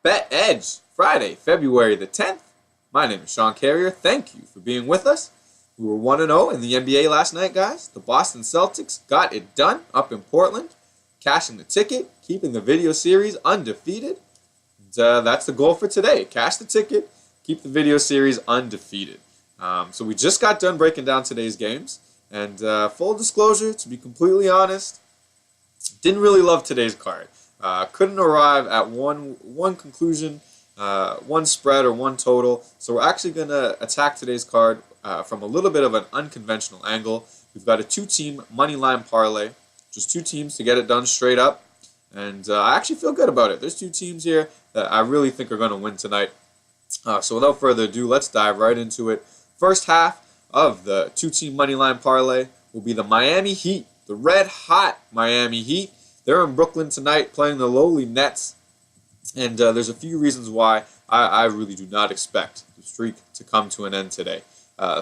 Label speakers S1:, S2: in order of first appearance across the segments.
S1: Bet Edge, Friday, February the 10th. My name is Sean Carrier. Thank you for being with us. We were 1-0 in the NBA last night, guys. The Boston Celtics got it done up in Portland, cashing the ticket, keeping the video series undefeated. And, that's the goal for today. Cash the ticket, keep the video series undefeated. So we just got done breaking down today's games. And full disclosure, to be completely honest, didn't really love today's card. Couldn't arrive at one conclusion, one spread or one total. So we're actually going to attack today's card from a little bit of an unconventional angle. We've got a two-team money line parlay, just two teams to get it done straight up. And I actually feel good about it. There's two teams here that I really think are going to win tonight. So without further ado, let's dive right into it. First half of the two-team money line parlay will be the Miami Heat, the red-hot Miami Heat. They're in Brooklyn tonight playing the lowly Nets. And there's a few reasons why I really do not expect the streak to come to an end today.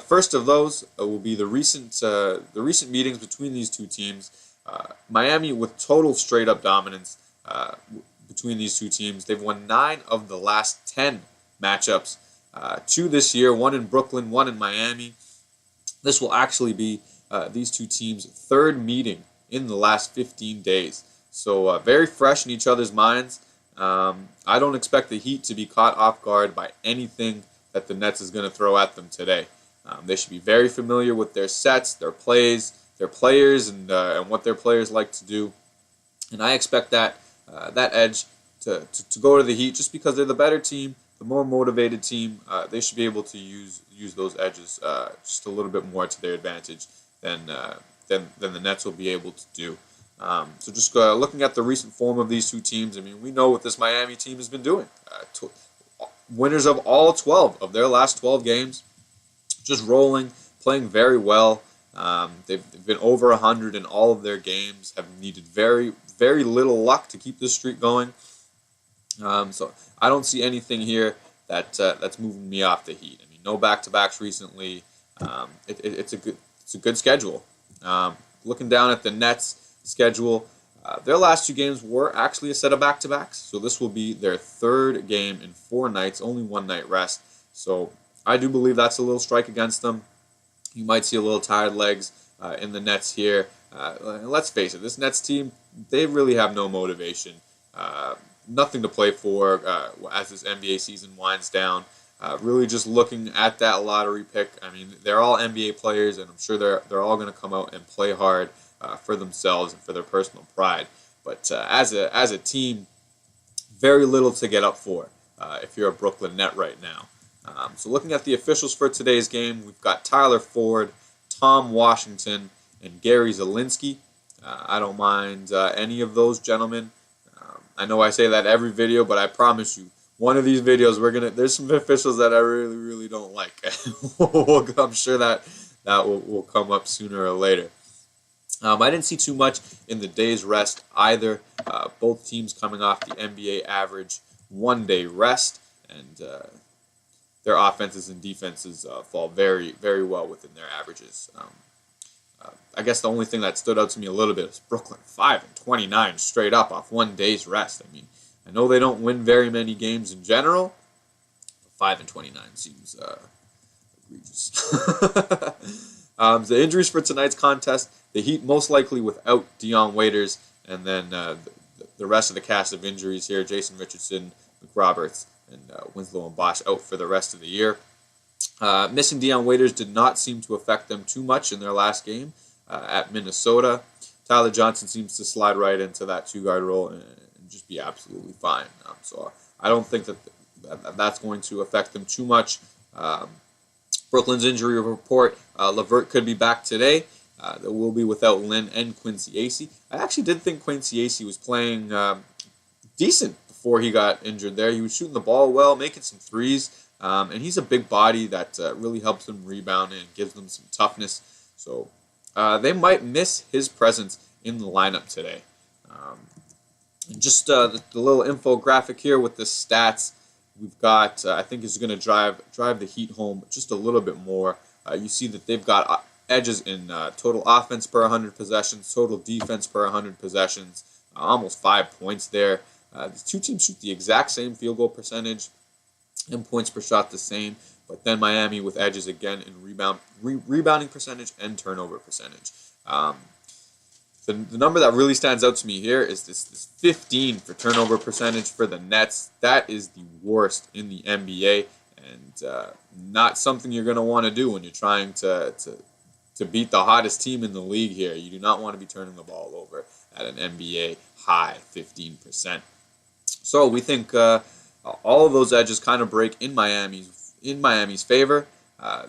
S1: First of those will be the recent meetings between these two teams. Miami with total straight-up dominance between these two teams. They've won 9 of the last 10 matchups. 2 this year, 1 in Brooklyn, 1 in Miami. This will actually be these two teams' third meeting in the last 15 days. So very fresh in each other's minds. I don't expect the Heat to be caught off guard by anything that the Nets is going to throw at them today. They should be very familiar with their sets, their plays, their players, and what their players like to do. And I expect that edge to go to the Heat just because they're the better team, the more motivated team. They should be able to use those edges just a little bit more to their advantage than the Nets will be able to do. So just looking at the recent form of these two teams, I mean, we know what this Miami team has been doing. Winners of all 12 of their last 12 games, just rolling, playing very well. They've been over 100 in all of their games, have needed very, very little luck to keep this streak going. So I don't see anything here that's moving me off the Heat. I mean, no back-to-backs recently. It's a good schedule. Looking down at the Nets' schedule, their last 2 games were actually a set of back-to-backs. So this will be their third game in 4 nights, only 1 night rest. So I do believe that's a little strike against them. You might see a little tired legs in the Nets here. Let's face it, this Nets team, they really have no motivation. Nothing to play for as this NBA season winds down. Really just looking at that lottery pick. I mean, they're all NBA players, and I'm sure they're all going to come out and play hard for themselves and for their personal pride. But as a team, very little to get up for if you're a Brooklyn Net right now. So looking at the officials for today's game, we've got Tyler Ford, Tom Washington, and Gary Zielinski. I don't mind any of those gentlemen. I know I say that every video, but I promise you, one of these videos, there's some officials that I really, really don't like. I'm sure that will come up sooner or later. I didn't see too much in the day's rest either. Both teams coming off the NBA average 1-day rest, and their offenses and defenses fall very, very well within their averages. I guess the only thing that stood out to me a little bit is Brooklyn 5-29 straight up off 1 day's rest. I mean, I know they don't win very many games in general. 5-29 seems egregious. The injuries for tonight's contest: the Heat most likely without Dion Waiters, and then the rest of the cast of injuries here: Jason Richardson, McRoberts, and Winslow and Bosch out for the rest of the year. Missing Dion Waiters did not seem to affect them too much in their last game at Minnesota. Tyler Johnson seems to slide right into that 2-guard role and just be absolutely fine. So I don't think that's going to affect them too much. Brooklyn's injury report: LeVert could be back today. They will be without Lynn and Quincy Acey. I actually did think Quincy Acey was playing decent before he got injured there. He was shooting the ball well, making some threes. And he's a big body that really helps them rebound and gives them some toughness. So they might miss his presence in the lineup today. And just the little infographic here with the stats we've got, I think is going to drive the Heat home just a little bit more. You see that they've got edges in total offense per 100 possessions, total defense per 100 possessions, almost 5 points there. The two teams shoot the exact same field goal percentage and points per shot the same, but then Miami with edges again in rebounding percentage and turnover percentage. The number that really stands out to me here is this 15 for turnover percentage for the Nets. That is the worst in the NBA, and not something you're going to want to do when you're trying to beat the hottest team in the league here. You do not want to be turning the ball over at an NBA high 15%. So we think all of those edges kind of break in Miami's favor.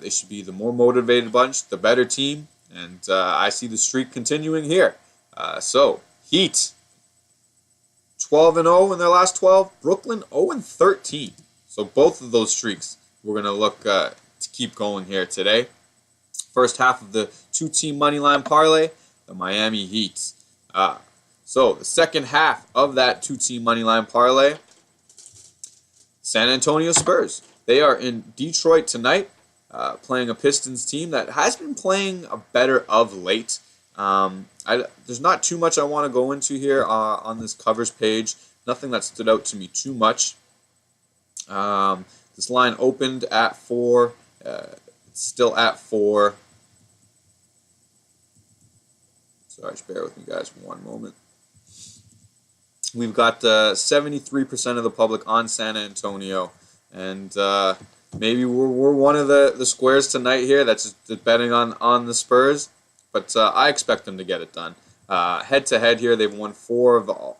S1: They should be the more motivated bunch, the better team, and I see the streak continuing here. So Heat 12-0 in their last 12. Brooklyn 0-13. So both of those streaks we're going to look to keep going here today. First half of the two-team moneyline parlay, the Miami Heat. So the second half of that two-team moneyline parlay, San Antonio Spurs. They are in Detroit tonight, playing a Pistons team that has been playing better of late. There's not too much I want to go into here on this covers page. Nothing that stood out to me too much. This line opened at 4. It's still at 4. Sorry, just bear with me, guys, for one moment. We've got 73% of the public on San Antonio, and maybe we're one of the squares tonight here that's just betting on the Spurs, but I expect them to get it done. Head-to-head here, they've won 4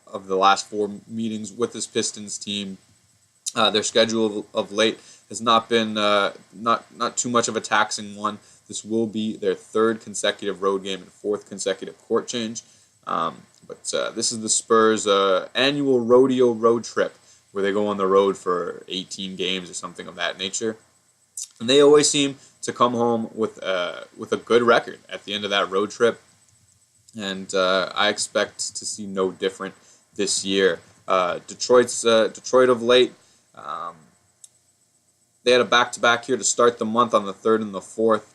S1: of the last 4 meetings with this Pistons team. Their schedule of late has not been not too much of a taxing one. This will be their 3rd consecutive road game and 4th consecutive court change. But this is the Spurs' annual rodeo road trip, where they go on the road for 18 games or something of that nature. And they always seem to come home with a good record at the end of that road trip. And I expect to see no different this year. Detroit of late. They had a back-to-back here to start the month on the 3rd and the 4th.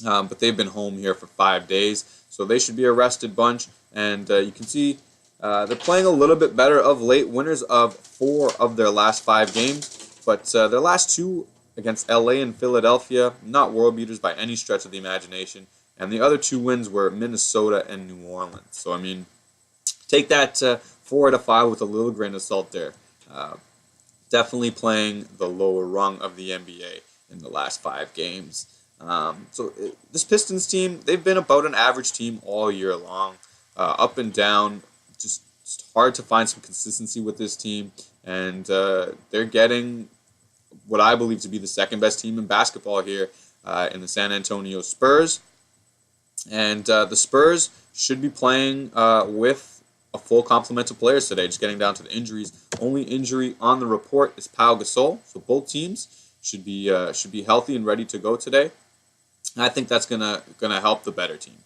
S1: But they've been home here for 5 days, so they should be a rested bunch. And you can see they're playing a little bit better of late. Winners of 4 of their last 5 games, but their last 2 against LA and Philadelphia, not world beaters by any stretch of the imagination. And the other 2 wins were Minnesota and New Orleans. So I mean, take that 4 out of 5 with a little grain of salt there. Definitely playing the lower rung of the NBA in the last 5 games. This Pistons team, they've been about an average team all year long, up and down. Just hard to find some consistency with this team, and they're getting what I believe to be the 2nd best team in basketball here in the San Antonio Spurs. And the Spurs should be playing with a full complement of players today. Just getting down to the injuries. Only injury on the report is Pau Gasol, so both teams should be healthy and ready to go today. I think that's gonna help the better team.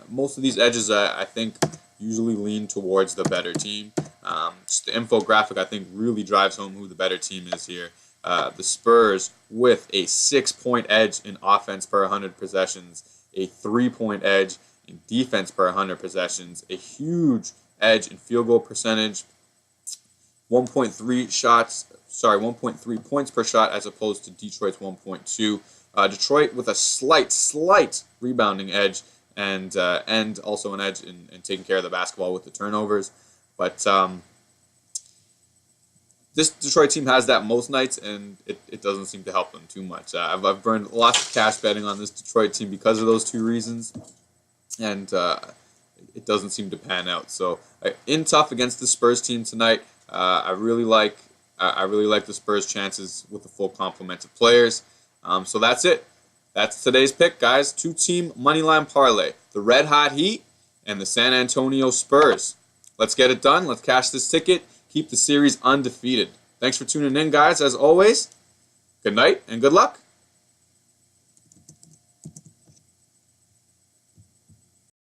S1: Most of these edges, I think, usually lean towards the better team. Just the infographic, I think, really drives home who the better team is here. The Spurs with a 6-point edge in offense per 100 possessions, a 3-point edge in defense per 100 possessions, a huge edge in field goal percentage, 1.3 points per shot as opposed to Detroit's 1.2. Detroit with a slight rebounding edge and also an edge in taking care of the basketball with the turnovers. But this Detroit team has that most nights, and it doesn't seem to help them too much. I've burned lots of cash betting on this Detroit team because of those 2 reasons, and it doesn't seem to pan out. So in tough against the Spurs team tonight, I really like the Spurs' chances with the full complement of players. So that's it. That's today's pick, guys. 2-team moneyline parlay: the Red Hot Heat and the San Antonio Spurs. Let's get it done. Let's cash this ticket. Keep the series undefeated. Thanks for tuning in, guys. As always, good night and good luck.